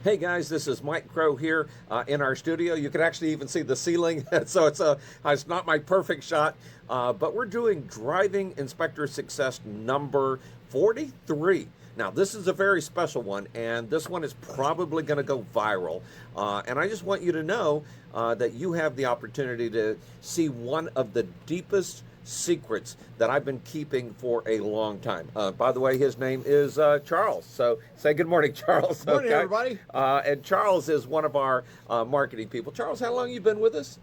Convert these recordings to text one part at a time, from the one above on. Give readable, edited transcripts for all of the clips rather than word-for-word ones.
Hey guys, this is Mike Crow here in our studio. You can actually even see the ceiling, so it's not my perfect shot, but we're doing driving inspector success number 43. Now this is a very special one, and this one is probably going to go viral. And I just want you to know that you have the opportunity to see one of the deepest secrets that I've been keeping for a long time. By the way, his name is Charles. So say good morning, Charles. Morning, Okay? everybody. And Charles is one of our marketing people. Charles, how long you been with us?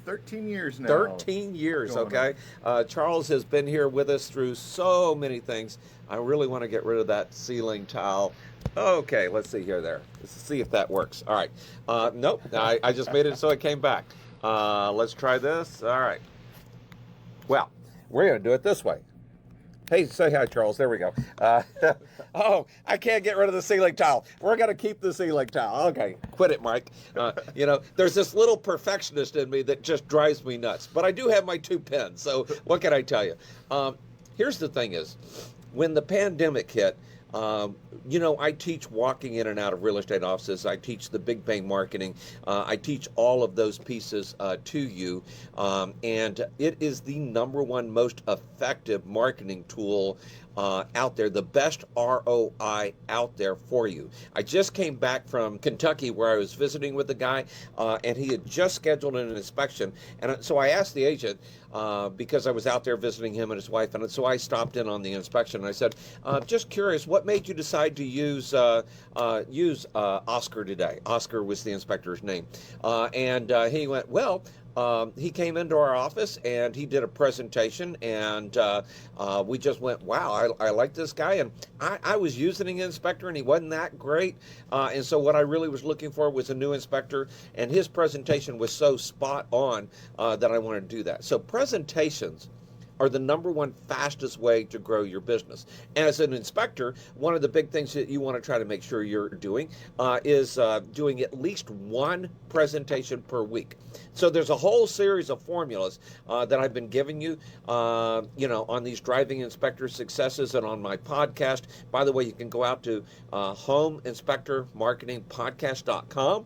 13 years now. 13 years, Going okay. Charles has been here with us through so many things. I really want to get rid of that ceiling tile. Okay, let's see here there. Let's see if that works. All right. Nope, I just made it so it came back. Let's try this. All right. Well, we're going to do it this way. Hey, say hi, Charles. There we go. Oh, I can't get rid of the ceiling tile. We're going to keep the ceiling tile. Okay, quit it, Mike. There's this little perfectionist in me that just drives me nuts. But I do have my two pens, so what can I tell you? Here's the thing is, when the pandemic hit, I teach walking in and out of real estate offices. I teach the big bang marketing. I teach all of those pieces to you. And it is the number one most effective marketing tool out there, the best ROI out there for you. I just came back from Kentucky where I was visiting with a guy, and he had just scheduled an inspection. And so I asked the agent, because I was out there visiting him and his wife, and so I stopped in on the inspection. And I said, just curious, what made you decide to use Oscar today? Oscar was the inspector's name. And he went, well, he came into our office and he did a presentation, and we just went, wow, I like this guy. And I was using an inspector and he wasn't that great. And so what I really was looking for was a new inspector, and his presentation was so spot on that I wanted to do that. So presentations are the number one fastest way to grow your business. As an inspector, one of the big things that you want to try to make sure you're doing is doing at least one presentation per week. So there's a whole series of formulas that I've been giving you, on these driving inspector successes and on my podcast. By the way, you can go out to homeinspectormarketingpodcast.com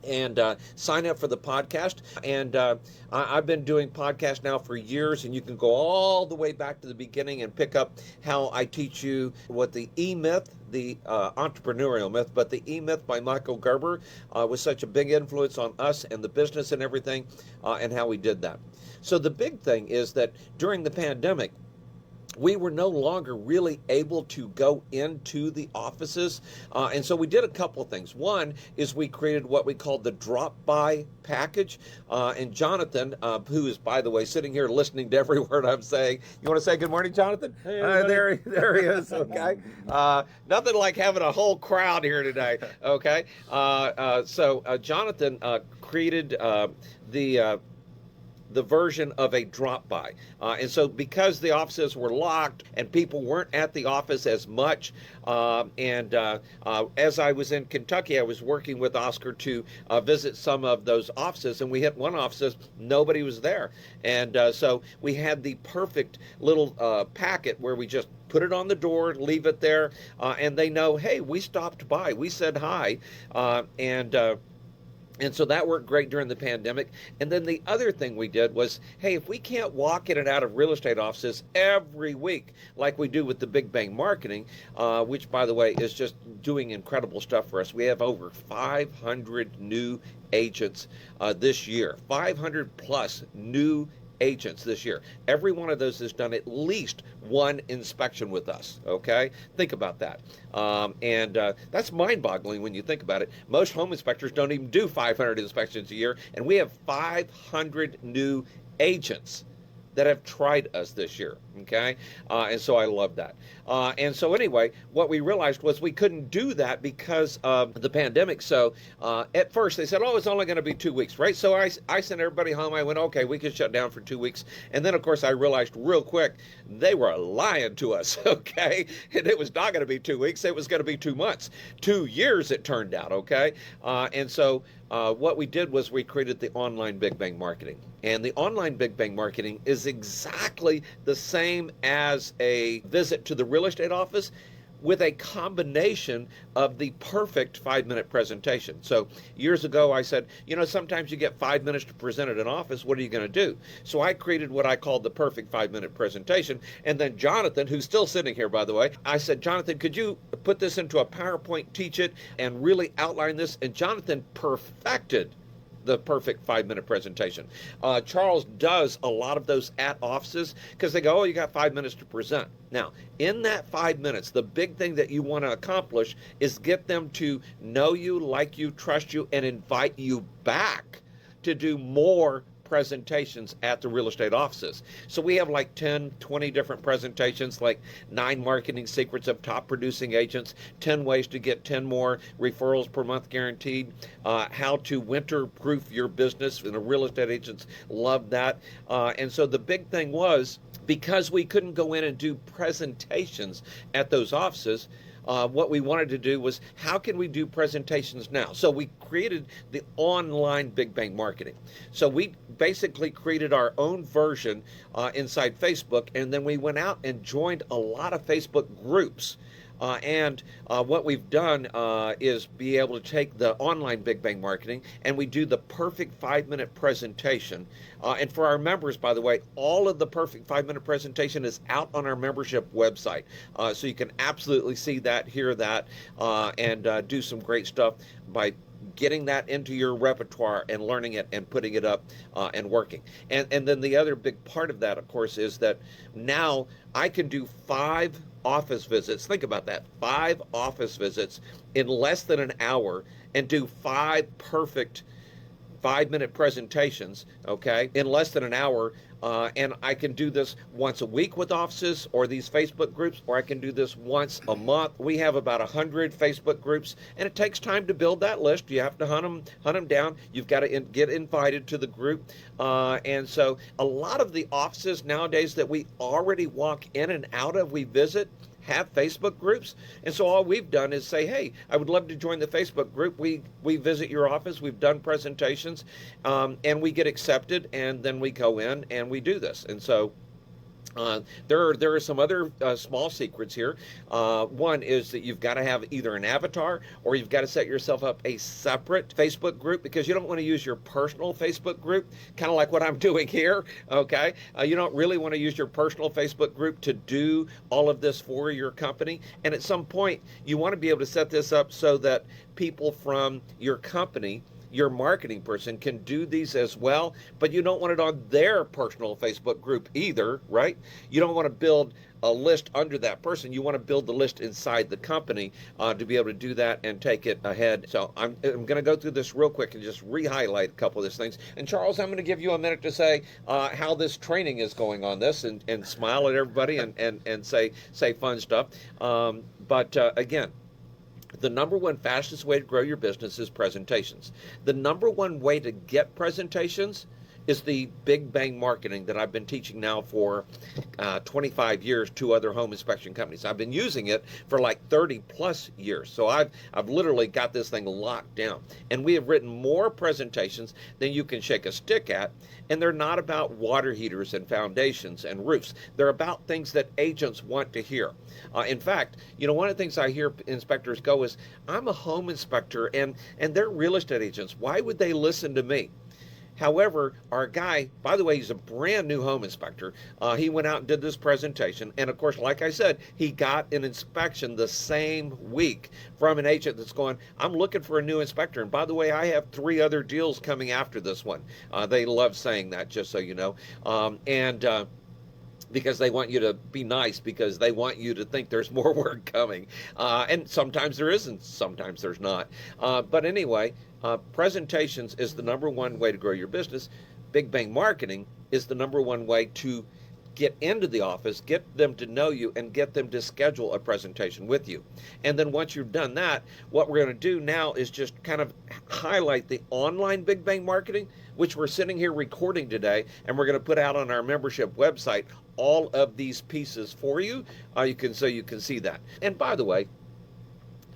and sign up for the podcast. And I've been doing podcasts now for years, and you can go all the way back to the beginning and pick up how I teach you what the E-myth, the entrepreneurial myth, but the E-myth by Michael Gerber was such a big influence on us and the business and everything, and how we did that. So the big thing is that during the pandemic, we were no longer really able to go into the offices. And so we did a couple of things. One is we created what we called the drop-by package. And Jonathan, who is, by the way, sitting here listening to every word I'm saying. You want to say good morning, Jonathan? Hey, there he is, okay. Nothing like having a whole crowd here today, okay. So Jonathan created the version of a drop-by. And so because the offices were locked and people weren't at the office as much, as I was in Kentucky, I was working with Oscar to visit some of those offices, and we hit one office, nobody was there. And so we had the perfect little packet where we just put it on the door, leave it there, and they know, hey, we stopped by, we said hi, and so that worked great during the pandemic. And then the other thing we did was, hey, if we can't walk in and out of real estate offices every week like we do with the Big Bang Marketing, which, by the way, is just doing incredible stuff for us. We have over 500 new agents this year, 500 plus new agents this year. Every one of those has done at least one inspection with us, okay? Think about that. That's mind-boggling when you think about it. Most home inspectors don't even do 500 inspections a year, and we have 500 new agents that have tried us this year, okay? And so I love that. And so anyway, what we realized was we couldn't do that because of the pandemic. So at first they said, oh, it's only going to be 2 weeks, right? So I sent everybody home. I went, okay, we can shut down for 2 weeks. And then, of course, I realized real quick they were lying to us, okay? And it was not going to be 2 weeks. It was going to be 2 months. 2 years, it turned out, okay? And so what we did was we created the online Big Bang Marketing. And the online Big Bang Marketing is exactly the same as a visit to the real estate office, with a combination of the perfect 5-minute presentation. So years ago I said, sometimes you get 5 minutes to present at an office. What are you going to do? So I created what I called the perfect 5-minute presentation. And then Jonathan, who's still sitting here, by the way, I said, Jonathan, could you put this into a PowerPoint, teach it, and really outline this? And Jonathan perfected the perfect 5-minute presentation. Charles does a lot of those at offices because they go, oh, you got 5 minutes to present. Now, in that 5 minutes, the big thing that you want to accomplish is get them to know you, like you, trust you, and invite you back to do more presentations at the real estate offices. So we have like 10, 20 different presentations, like 9 marketing secrets of top producing agents, 10 ways to get 10 more referrals per month guaranteed, how to winter proof your business, and the real estate agents love that. And so the big thing was, because we couldn't go in and do presentations at those offices, what we wanted to do was, how can we do presentations now? So we created the online Big Bang Marketing. So we basically created our own version inside Facebook, and then we went out and joined a lot of Facebook groups. And what we've done is be able to take the online Big Bang Marketing, and we do the perfect 5-minute presentation. And for our members, by the way, all of the perfect 5-minute presentation is out on our membership website. So you can absolutely see that, hear that, and do some great stuff by getting that into your repertoire and learning it and putting it up and working. And then the other big part of that, of course, is that now I can do 5 office visits. Think about that. 5 office visits in less than an hour and do 5 perfect 5-minute presentations, okay, in less than an hour. And I can do this once a week with offices or these Facebook groups, or I can do this once a month. We have about 100 Facebook groups, and it takes time to build that list. You have to hunt them down. You've got to get invited to the group. And so a lot of the offices nowadays that we already walk in and out of, we visit, have Facebook groups. And so all we've done is say, hey, I would love to join the Facebook group. We visit your office, we've done presentations, and we get accepted, and then we go in and we do this. And so there are some other small secrets here. One is that you've got to have either an avatar, or you've got to set yourself up a separate Facebook group, because you don't want to use your personal Facebook group, kind of like what I'm doing here, okay? You don't really want to use your personal Facebook group to do all of this for your company. And at some point, you want to be able to set this up so that people from your company, your marketing person, can do these as well, but you don't want it on their personal Facebook group either, right? You don't want to build a list under that person. You want to build the list inside the company to be able to do that and take it ahead. So I'm going to go through this real quick and just re-highlight a couple of these things. And Charles, I'm going to give you a minute to say how this training is going on this, and smile at everybody and say fun stuff. But again, the number one fastest way to grow your business is presentations. The number one way to get presentations is the Big Bang Marketing that I've been teaching now for 25 years to other home inspection companies. I've been using it for like 30 plus years. So I've literally got this thing locked down. And we have written more presentations than you can shake a stick at. And they're not about water heaters and foundations and roofs. They're about things that agents want to hear. In fact, one of the things I hear inspectors go is, I'm a home inspector and they're real estate agents. Why would they listen to me? However, our guy, by the way, he's a brand new home inspector. He went out and did this presentation. And of course, like I said, he got an inspection the same week from an agent that's going, I'm looking for a new inspector. And by the way, I have 3 other deals coming after this one. They love saying that, just so you know. Because they want you to be nice, because they want you to think there's more work coming. And sometimes there isn't, sometimes there's not. But anyway, presentations is the number one way to grow your business. Big Bang Marketing is the number one way to get into the office, get them to know you, and get them to schedule a presentation with you. And then once you've done that, what we're going to do now is just kind of highlight the online Big Bang Marketing, which we're sitting here recording today, and we're going to put out on our membership website all of these pieces for you, so you can see that. And by the way,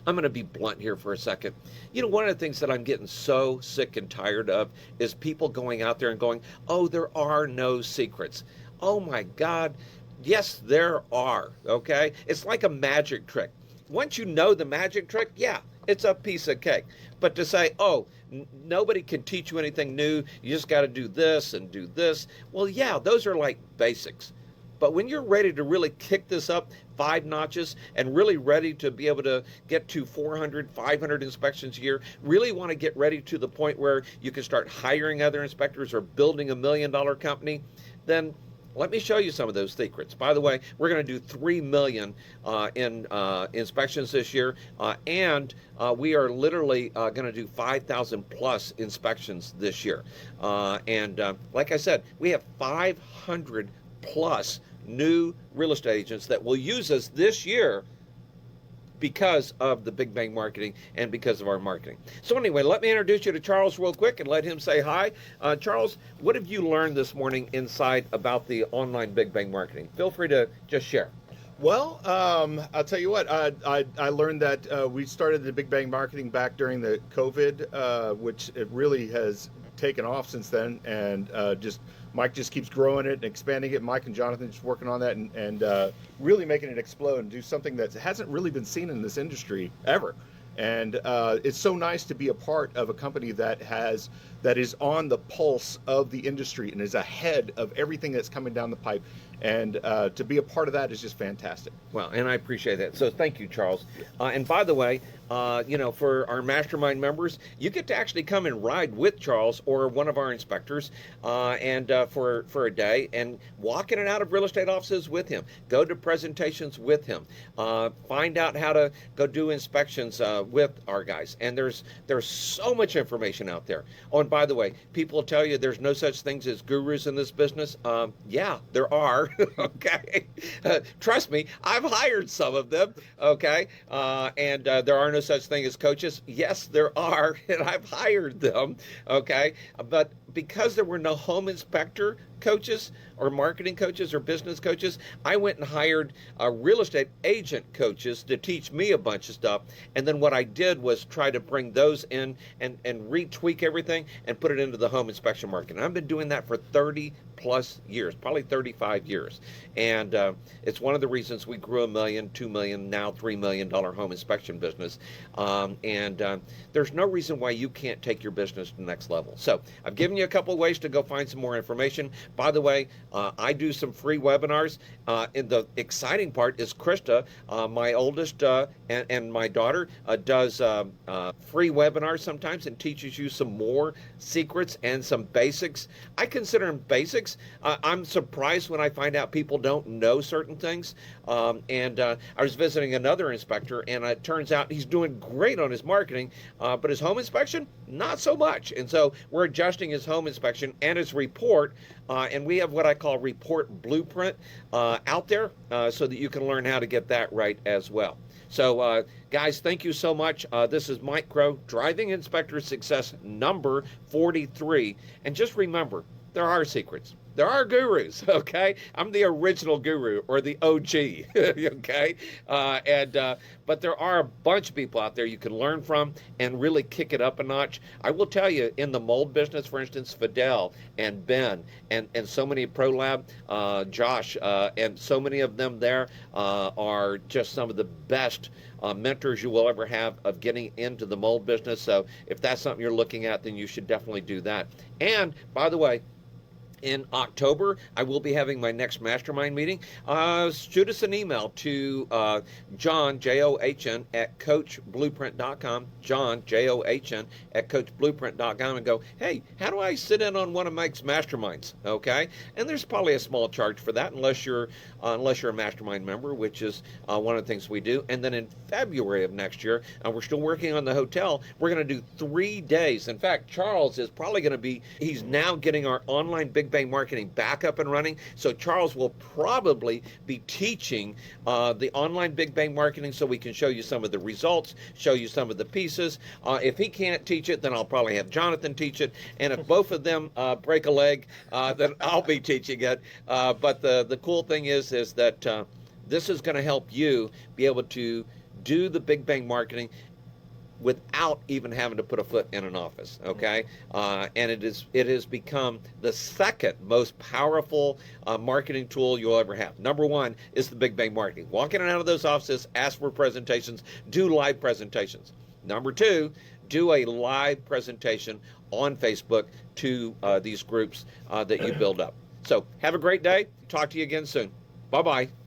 I'm going to be blunt here for a second. One of the things that I'm getting so sick and tired of is people going out there and going, oh, there are no secrets. Oh my God. Yes, there are. Okay. It's like a magic trick. once you know the magic trick, yeah, it's a piece of cake. But to say, oh, nobody can teach you anything new, you just got to do this and do this. Well, yeah, those are like basics. But when you're ready to really kick this up 5 notches and really ready to be able to get to 400, 500 inspections a year, really want to get ready to the point where you can start hiring other inspectors or building $1 million company, then let me show you some of those secrets. By the way, we're going to do 3 million in inspections this year, and we are literally going to do 5,000 plus inspections this year. And like I said, we have 500 plus new real estate agents that will use us this year because of the Big Bang marketing and because of our marketing. So anyway, let me introduce you to Charles real quick and let him say hi. Charles, what have you learned this morning inside about the online Big Bang marketing? Feel free to just share. Well, I'll tell you what, I learned that we started the Big Bang marketing back during the COVID, which it really has taken off since then, and Mike just keeps growing it and expanding it. Mike and Jonathan just working on that and really making it explode and do something that hasn't really been seen in this industry ever. And it's so nice to be a part of a company that is on the pulse of the industry and is ahead of everything that's coming down the pipe. And to be a part of that is just fantastic. Well, and I appreciate that. So thank you, Charles. And by the way, for our mastermind members, you get to actually come and ride with Charles or one of our inspectors and for a day and walk in and out of real estate offices with him. Go to presentations with him. Find out how to go do inspections with our guys. And there's so much information out there. Oh, and by the way, people tell you there's no such things as gurus in this business. Yeah, there are. Okay. Trust me, I've hired some of them. Okay. And there are no such thing as coaches. Yes, there are. And I've hired them. Okay. But because there were no home inspector coaches or marketing coaches or business coaches, I went and hired real estate agent coaches to teach me a bunch of stuff. And then what I did was try to bring those in and retweak everything and put it into the home inspection market. And I've been doing that for 30 plus years, probably 35 years. And it's one of the reasons we grew $1 million, $2 million, now $3 million home inspection business. There's no reason why you can't take your business to the next level. So I've given you a couple of ways to go find some more information. By the way, I do some free webinars. And the exciting part is Krista, my oldest and my daughter, does free webinars sometimes and teaches you some more secrets and some basics. I consider them basics. I'm surprised when I find out people don't know certain things. I was visiting another inspector, and it turns out he's doing great on his marketing, but his home inspection, not so much. And so we're adjusting his home inspection and his report, and we have what I call report blueprint out there so that you can learn how to get that right as well. So, guys, thank you so much. This is Mike Crow, Driving Inspector Success number 43. And just remember, there are secrets. There are gurus, okay? I'm the original guru or the OG, okay? But there are a bunch of people out there you can learn from and really kick it up a notch. I will tell you, in the mold business, for instance, Fidel and Ben and so many ProLab, Josh, and so many of them there are just some of the best mentors you will ever have of getting into the mold business. So if that's something you're looking at, then you should definitely do that. And by the way, in October, I will be having my next mastermind meeting. Shoot us an email to John, John, at coachblueprint.com, John, John, at coachblueprint.com, and go, hey, how do I sit in on one of Mike's masterminds? Okay? And there's probably a small charge for that unless you're a mastermind member, which is one of the things we do. And then in February of next year, we're still working on the hotel. We're going to do 3 days. In fact, Charles is probably going to be, he's now getting our online Big Bang marketing back up and running. So Charles will probably be teaching the online Big Bang marketing so we can show you some of the results, show you some of the pieces. If he can't teach it, then I'll probably have Jonathan teach it. And if both of them break a leg, then I'll be teaching it. But the cool thing is that this is going to help you be able to do the Big Bang marketing without even having to put a foot in an office. Okay, and it has become the second most powerful marketing tool you'll ever have. Number one is the Big Bang Marketing. Walk in and out of those offices, ask for presentations, do live presentations. Number two, do a live presentation on Facebook to these groups that you build up. So have a great day. Talk to you again soon. Bye-bye.